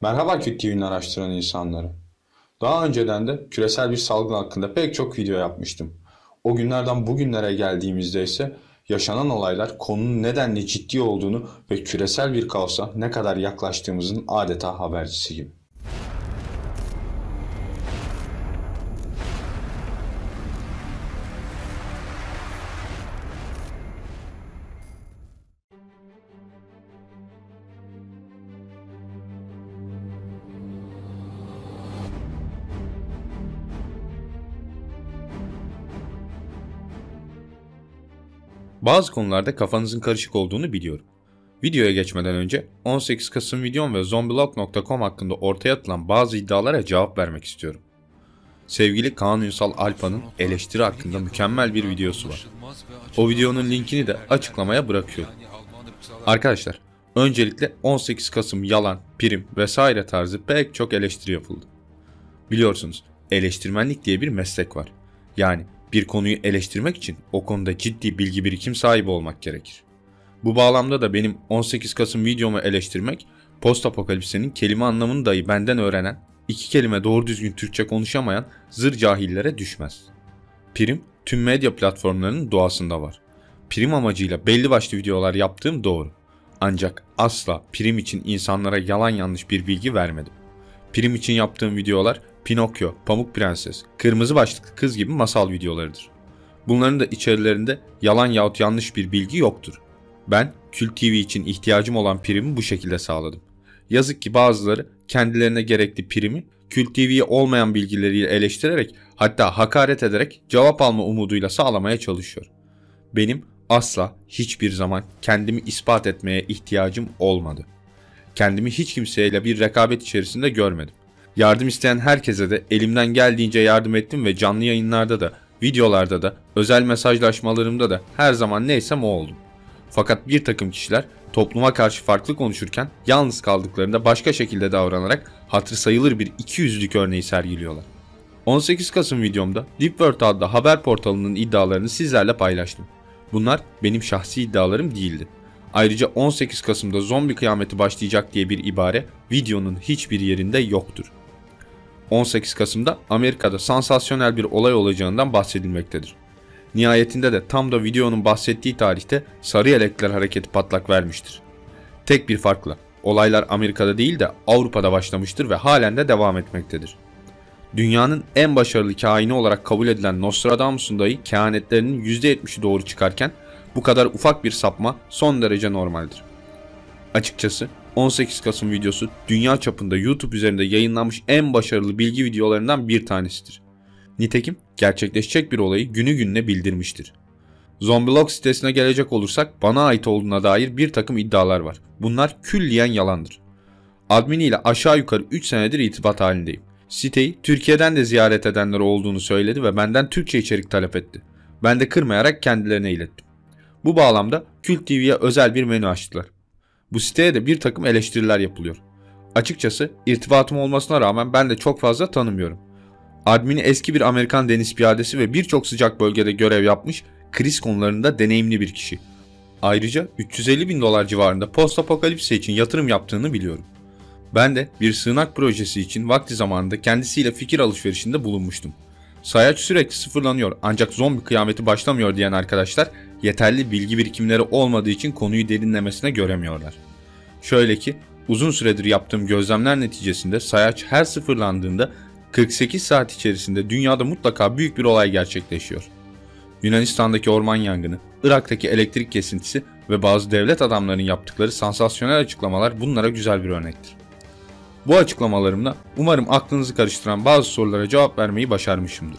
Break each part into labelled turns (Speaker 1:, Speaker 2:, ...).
Speaker 1: Merhaba Küt TV'nin araştıran insanları. Daha önceden de küresel bir salgın hakkında pek çok video yapmıştım. O günlerden bugünlere geldiğimizde ise yaşanan olaylar konunun nedenli ciddi olduğunu ve küresel bir kaosa ne kadar yaklaştığımızın adeta habercisi gibi.
Speaker 2: Bazı konularda kafanızın karışık olduğunu biliyorum. Videoya geçmeden önce 18 Kasım videom ve zombilog.com hakkında ortaya atılan bazı iddialara cevap vermek istiyorum. Sevgili Kaan Ünsal Alpa'nın eleştiri hakkında mükemmel bir videosu var. O videonun linkini de açıklamaya bırakıyorum. Arkadaşlar, öncelikle 18 Kasım yalan, prim vesaire tarzı pek çok eleştiri yapıldı. Biliyorsunuz, eleştirmenlik diye bir meslek var. Yani bir konuyu eleştirmek için o konuda ciddi bilgi birikim sahibi olmak gerekir. Bu bağlamda da benim 18 Kasım videomu eleştirmek, post apokalipsinin kelime anlamını dahi benden öğrenen, iki kelime doğru düzgün Türkçe konuşamayan zır cahillere düşmez. Prim, tüm medya platformlarının doğasında var. Prim amacıyla belli başlı videolar yaptığım doğru. Ancak asla prim için insanlara yalan yanlış bir bilgi vermedim. Prim için yaptığım videolar Pinokyo, Pamuk Prenses, Kırmızı Başlıklı Kız gibi masal videolarıdır. Bunların da içerilerinde yalan yahut yanlış bir bilgi yoktur. Ben Kült TV için ihtiyacım olan primi bu şekilde sağladım. Yazık ki bazıları kendilerine gerekli primi Kült TV'ye olmayan bilgileriyle eleştirerek, hatta hakaret ederek cevap alma umuduyla sağlamaya çalışıyor. Benim asla hiçbir zaman kendimi ispat etmeye ihtiyacım olmadı. Kendimi hiç kimseyle bir rekabet içerisinde görmedim. Yardım isteyen herkese de elimden geldiğince yardım ettim ve canlı yayınlarda da, videolarda da, özel mesajlaşmalarımda da her zaman neysem o oldum. Fakat bir takım kişiler topluma karşı farklı konuşurken yalnız kaldıklarında başka şekilde davranarak hatırı sayılır bir ikiyüzlülük örneği sergiliyorlar. 18 Kasım videomda Deep World adlı haber portalının iddialarını sizlerle paylaştım. Bunlar benim şahsi iddialarım değildi. Ayrıca 18 Kasım'da zombi kıyameti başlayacak diye bir ibare videonun hiçbir yerinde yoktur. 18 Kasım'da Amerika'da sansasyonel bir olay olacağından bahsedilmektedir. Nihayetinde de tam da videonun bahsettiği tarihte sarı yelekler hareketi patlak vermiştir. Tek bir farkla olaylar Amerika'da değil de Avrupa'da başlamıştır ve halen de devam etmektedir. Dünyanın en başarılı kaini olarak kabul edilen Nostradamus'un dahi kehanetlerinin %70'i doğru çıkarken bu kadar ufak bir sapma son derece normaldir. Açıkçası 18 Kasım videosu dünya çapında YouTube üzerinde yayınlanmış en başarılı bilgi videolarından bir tanesidir. Nitekim gerçekleşecek bir olayı günü gününe bildirmiştir. Zombilog sitesine gelecek olursak bana ait olduğuna dair bir takım iddialar var. Bunlar külliyen yalandır. Admin ile aşağı yukarı 3 senedir irtibat halindeyim. Siteyi Türkiye'den de ziyaret edenler olduğunu söyledi ve benden Türkçe içerik talep etti. Ben de kırmayarak kendilerine ilettim. Bu bağlamda Kült TV'ye özel bir menü açtılar. Bu siteye de bir takım eleştiriler yapılıyor. Açıkçası irtibatım olmasına rağmen ben de çok fazla tanımıyorum. Admini eski bir Amerikan deniz piyadesi ve birçok sıcak bölgede görev yapmış, kriz konularında deneyimli bir kişi. Ayrıca 350 bin dolar civarında post apokalipsi için yatırım yaptığını biliyorum. Ben de bir sığınak projesi için vakti zamanında kendisiyle fikir alışverişinde bulunmuştum. Sayaç sürekli sıfırlanıyor ancak zombi kıyameti başlamıyor diyen arkadaşlar yeterli bilgi birikimleri olmadığı için konuyu derinlemesine göremiyorlar. Şöyle ki uzun süredir yaptığım gözlemler neticesinde sayaç her sıfırlandığında 48 saat içerisinde dünyada mutlaka büyük bir olay gerçekleşiyor. Yunanistan'daki orman yangını, Irak'taki elektrik kesintisi ve bazı devlet adamlarının yaptıkları sansasyonel açıklamalar bunlara güzel bir örnektir. Bu açıklamalarımla umarım aklınızı karıştıran bazı sorulara cevap vermeyi başarmışımdır.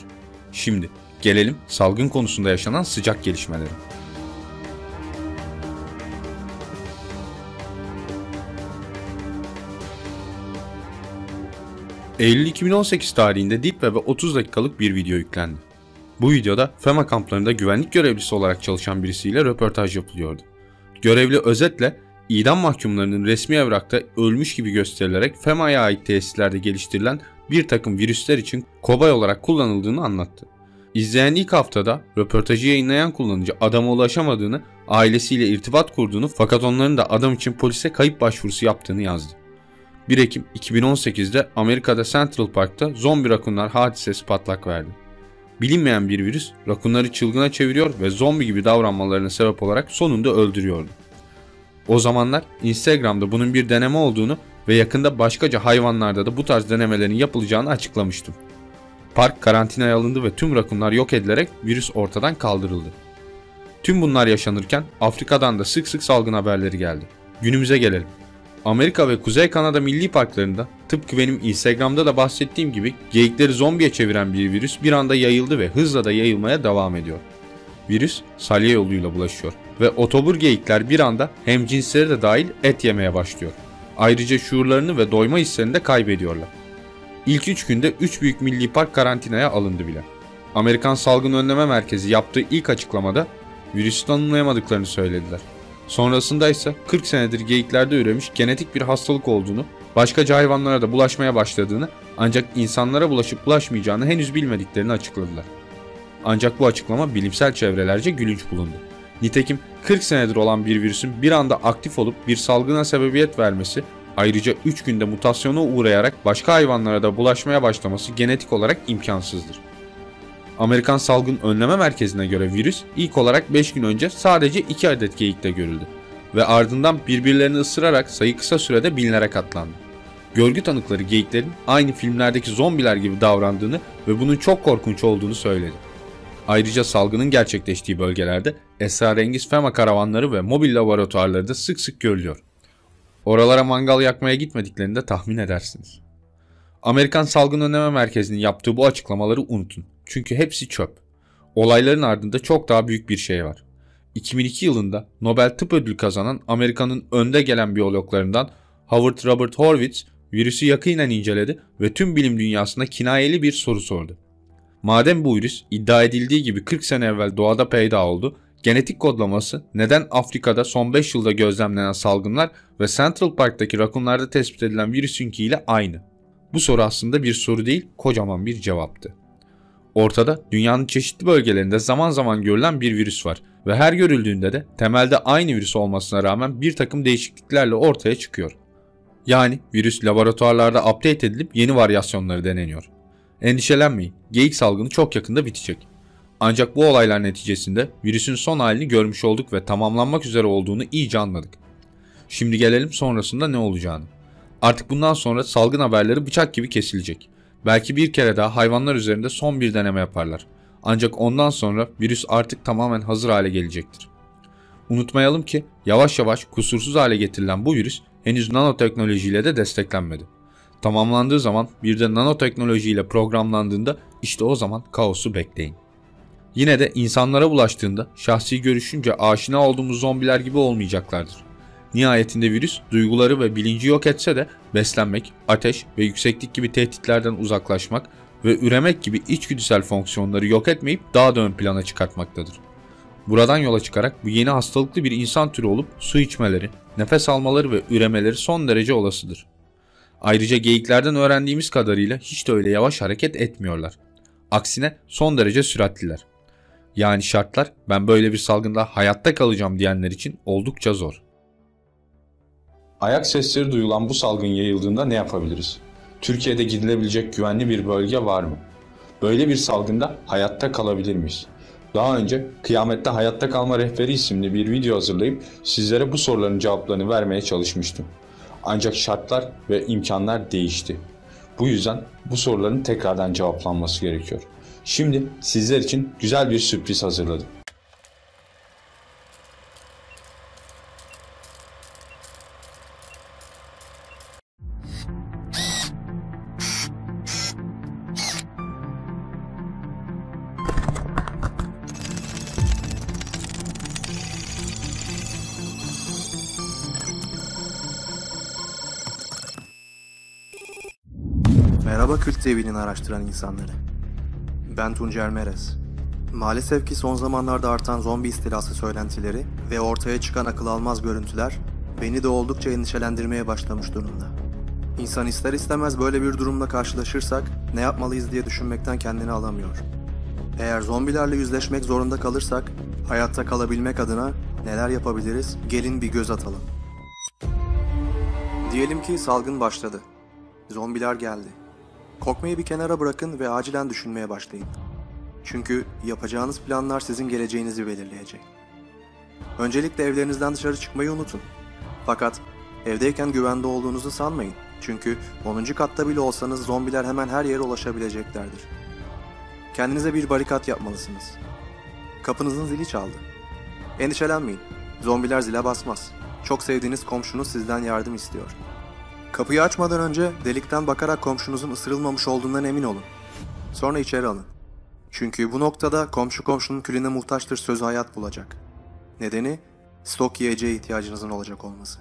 Speaker 2: Şimdi gelelim salgın konusunda yaşanan sıcak gelişmelere. Eylül 2018 tarihinde Deep Web'e 30 dakikalık bir video yüklendi. Bu videoda FEMA kamplarında güvenlik görevlisi olarak çalışan birisiyle röportaj yapılıyordu. Görevli özetle idam mahkumlarının resmi evrakta ölmüş gibi gösterilerek FEMA'ya ait tesislerde geliştirilen bir takım virüsler için kobay olarak kullanıldığını anlattı. İzleyen ilk haftada röportajı yayınlayan kullanıcı adama ulaşamadığını, ailesiyle irtibat kurduğunu fakat onların da adam için polise kayıp başvurusu yaptığını yazdı. 1 Ekim 2018'de Amerika'da Central Park'ta zombi rakunlar hadisesi patlak verdi. Bilinmeyen bir virüs rakunları çılgına çeviriyor ve zombi gibi davranmalarına sebep olarak sonunda öldürüyordu. O zamanlar Instagram'da bunun bir deneme olduğunu ve yakında başkaca hayvanlarda da bu tarz denemelerin yapılacağını açıklamıştım. Park karantinaya alındı ve tüm rakunlar yok edilerek virüs ortadan kaldırıldı. Tüm bunlar yaşanırken Afrika'dan da sık sık salgın haberleri geldi. Günümüze gelelim. Amerika ve Kuzey Kanada milli parklarında tıpkı benim Instagram'da da bahsettiğim gibi geyikleri zombiye çeviren bir virüs bir anda yayıldı ve hızla da yayılmaya devam ediyor. Virüs salya yoluyla bulaşıyor ve otobur geyikler bir anda hemcinsleri de dahil et yemeye başlıyor. Ayrıca şuurlarını ve doyma hislerini de kaybediyorlar. İlk 3 günde 3 büyük milli park karantinaya alındı bile. Amerikan Salgın Önleme Merkezi yaptığı ilk açıklamada virüsü tanımlayamadıklarını söylediler. Sonrasında ise 40 senedir geyiklerde üremiş genetik bir hastalık olduğunu, başkaca hayvanlara da bulaşmaya başladığını ancak insanlara bulaşıp bulaşmayacağını henüz bilmediklerini açıkladılar. Ancak bu açıklama bilimsel çevrelerce gülünç bulundu. Nitekim 40 senedir olan bir virüsün bir anda aktif olup bir salgına sebebiyet vermesi, ayrıca 3 günde mutasyona uğrayarak başka hayvanlara da bulaşmaya başlaması genetik olarak imkansızdır. Amerikan Salgın Önleme Merkezi'ne göre virüs ilk olarak 5 gün önce sadece 2 adet geyikte görüldü ve ardından birbirlerini ısırarak sayı kısa sürede binlere katlandı. Görgü tanıkları geyiklerin aynı filmlerdeki zombiler gibi davrandığını ve bunun çok korkunç olduğunu söyledi. Ayrıca salgının gerçekleştiği bölgelerde esrarengiz FEMA karavanları ve mobil laboratuvarları da sık sık görülüyor. Oralara mangal yakmaya gitmediklerini de tahmin edersiniz. Amerikan Salgın Önleme Merkezi'nin yaptığı bu açıklamaları unutun. Çünkü hepsi çöp. Olayların ardında çok daha büyük bir şey var. 2002 yılında Nobel Tıp Ödülü kazanan Amerika'nın önde gelen biyologlarından Howard Robert Horwitz virüsü yakinen inceledi ve tüm bilim dünyasına kinayeli bir soru sordu. Madem bu virüs iddia edildiği gibi 40 sene evvel doğada peyda oldu, genetik kodlaması neden Afrika'da son 5 yılda gözlemlenen salgınlar ve Central Park'taki rakunlarda tespit edilen virüsünkiyle aynı? Bu soru aslında bir soru değil, kocaman bir cevaptı. Ortada dünyanın çeşitli bölgelerinde zaman zaman görülen bir virüs var ve her görüldüğünde de temelde aynı virüs olmasına rağmen bir takım değişikliklerle ortaya çıkıyor. Yani virüs laboratuvarlarda update edilip yeni varyasyonları deneniyor. Endişelenmeyin, geyik salgını çok yakında bitecek. Ancak bu olaylar neticesinde virüsün son halini görmüş olduk ve tamamlanmak üzere olduğunu iyice anladık. Şimdi gelelim sonrasında ne olacağını. Artık bundan sonra salgın haberleri bıçak gibi kesilecek. Belki bir kere daha hayvanlar üzerinde son bir deneme yaparlar. Ancak ondan sonra virüs artık tamamen hazır hale gelecektir. Unutmayalım ki yavaş yavaş kusursuz hale getirilen bu virüs henüz nanoteknolojiyle de desteklenmedi. Tamamlandığı zaman bir de nanoteknolojiyle programlandığında işte o zaman kaosu bekleyin. Yine de insanlara bulaştığında şahsi görüşünce aşina olduğumuz zombiler gibi olmayacaklardır. Nihayetinde virüs duyguları ve bilinci yok etse de beslenmek, ateş ve yükseklik gibi tehditlerden uzaklaşmak ve üremek gibi içgüdüsel fonksiyonları yok etmeyip daha da ön plana çıkartmaktadır. Buradan yola çıkarak bu yeni hastalıklı bir insan türü olup su içmeleri, nefes almaları ve üremeleri son derece olasıdır. Ayrıca geyiklerden öğrendiğimiz kadarıyla hiç de öyle yavaş hareket etmiyorlar. Aksine son derece süratliler. Yani şartlar ben böyle bir salgında hayatta kalacağım diyenler için oldukça zor.
Speaker 1: Ayak sesleri duyulan bu salgın yayıldığında ne yapabiliriz? Türkiye'de gidilebilecek güvenli bir bölge var mı? Böyle bir salgında hayatta kalabilir miyiz? Daha önce Kıyamette Hayatta Kalma Rehberi isimli bir video hazırlayıp sizlere bu soruların cevaplarını vermeye çalışmıştım. Ancak şartlar ve imkanlar değişti. Bu yüzden bu soruların tekrardan cevaplanması gerekiyor. Şimdi sizler için güzel bir sürpriz hazırladım.
Speaker 3: Merhaba Kült TV'nin araştıran insanları. Ben Tuncer Merez. Maalesef ki son zamanlarda artan zombi istilası söylentileri ve ortaya çıkan akıl almaz görüntüler beni de oldukça endişelendirmeye başlamış durumda. İnsan ister istemez böyle bir durumla karşılaşırsak ne yapmalıyız diye düşünmekten kendini alamıyor. Eğer zombilerle yüzleşmek zorunda kalırsak hayatta kalabilmek adına neler yapabiliriz? Gelin bir göz atalım. Diyelim ki salgın başladı. Zombiler geldi. Korkmayı bir kenara bırakın ve acilen düşünmeye başlayın. Çünkü yapacağınız planlar sizin geleceğinizi belirleyecek. Öncelikle evlerinizden dışarı çıkmayı unutun. Fakat evdeyken güvende olduğunuzu sanmayın. Çünkü 10. katta bile olsanız zombiler hemen her yere ulaşabileceklerdir. Kendinize bir barikat yapmalısınız. Kapınızın zili çaldı. Endişelenmeyin. Zombiler zile basmaz. Çok sevdiğiniz komşunuz sizden yardım istiyor. Kapıyı açmadan önce delikten bakarak komşunuzun ısırılmamış olduğundan emin olun. Sonra içeri alın. Çünkü bu noktada komşu komşunun külüne muhtaçtır sözü hayat bulacak. Nedeni stok yiyeceğe ihtiyacınızın olacak olması.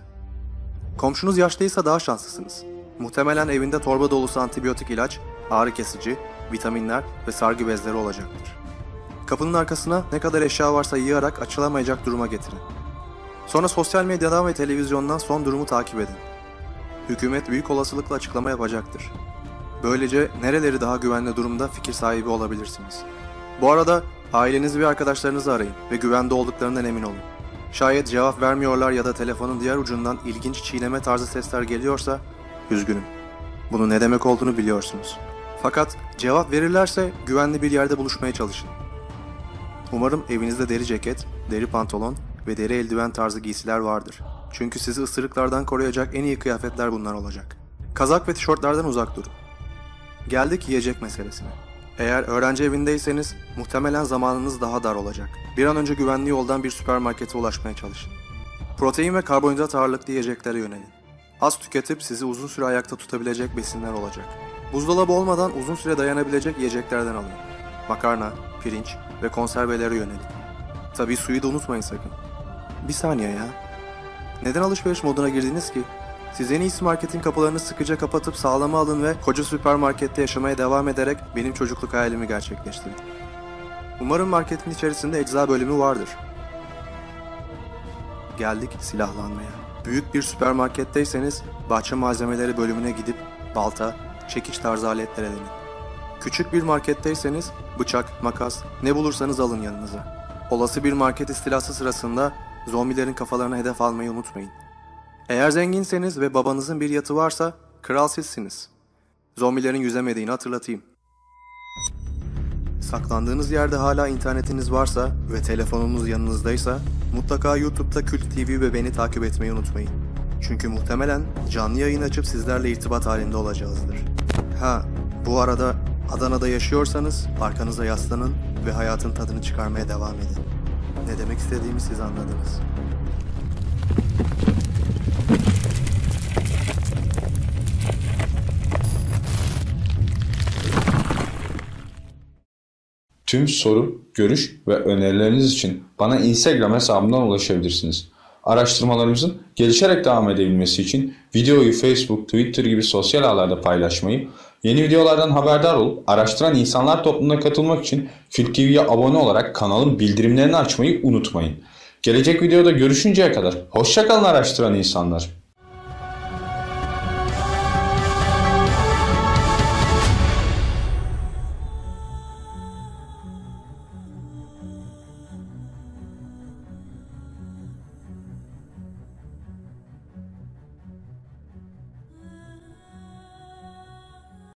Speaker 3: Komşunuz yaşlıysa daha şanslısınız. Muhtemelen evinde torba dolusu antibiyotik ilaç, ağrı kesici, vitaminler ve sargı bezleri olacaktır. Kapının arkasına ne kadar eşya varsa yığarak açılamayacak duruma getirin. Sonra sosyal medyadan ve televizyondan son durumu takip edin. Hükümet büyük olasılıkla açıklama yapacaktır. Böylece nereleri daha güvenli durumda fikir sahibi olabilirsiniz. Bu arada ailenizi ve arkadaşlarınızı arayın ve güvende olduklarından emin olun. Şayet cevap vermiyorlar ya da telefonun diğer ucundan ilginç çiğneme tarzı sesler geliyorsa, üzgünüm. Bunun ne demek olduğunu biliyorsunuz. Fakat cevap verirlerse güvenli bir yerde buluşmaya çalışın. Umarım evinizde deri ceket, deri pantolon ve deri eldiven tarzı giysiler vardır. Çünkü sizi ısırıklardan koruyacak en iyi kıyafetler bunlar olacak. Kazak ve tişörtlerden uzak durun. Geldik yiyecek meselesine. Eğer öğrenci evindeyseniz muhtemelen zamanınız daha dar olacak. Bir an önce güvenli yoldan bir süpermarkete ulaşmaya çalışın. Protein ve karbonhidrat ağırlıklı yiyeceklere yönelin. Az tüketip sizi uzun süre ayakta tutabilecek besinler olacak. Buzdolabı olmadan uzun süre dayanabilecek yiyeceklerden alın. Makarna, pirinç ve konservelere yönelin. Tabii suyu da unutmayın sakın. Bir saniye ya. Neden alışveriş moduna girdiniz ki? Siz en iyisi marketin kapılarını sıkıca kapatıp sağlama alın ve koca süpermarkette yaşamaya devam ederek benim çocukluk hayalimi gerçekleştirin. Umarım marketin içerisinde ecza bölümü vardır. Geldik silahlanmaya. Büyük bir süpermarketteyseniz bahçe malzemeleri bölümüne gidip balta, çekiç tarzı aletler edinin. Küçük bir marketteyseniz bıçak, makas ne bulursanız alın yanınıza. Olası bir market istilası sırasında zombilerin kafalarına hedef almayı unutmayın. Eğer zenginseniz ve babanızın bir yatı varsa kral sizsiniz. Zombilerin yüzemediğini hatırlatayım. Saklandığınız yerde hala internetiniz varsa ve telefonunuz yanınızdaysa mutlaka YouTube'da Kült TV ve beni takip etmeyi unutmayın. Çünkü muhtemelen canlı yayın açıp sizlerle irtibat halinde olacağızdır. Bu arada Adana'da yaşıyorsanız arkanıza yaslanın ve hayatın tadını çıkarmaya devam edin. Ne demek istediğimi siz anladınız.
Speaker 1: Tüm soru, görüş ve önerileriniz için bana Instagram hesabımdan ulaşabilirsiniz. Araştırmalarımızın gelişerek devam edebilmesi için videoyu Facebook, Twitter gibi sosyal ağlarda paylaşmayı, yeni videolardan haberdar olup araştıran insanlar topluluğuna katılmak için Kült TV'ye abone olarak kanalın bildirimlerini açmayı unutmayın. Gelecek videoda görüşünceye kadar hoşça kalın araştıran insanlar.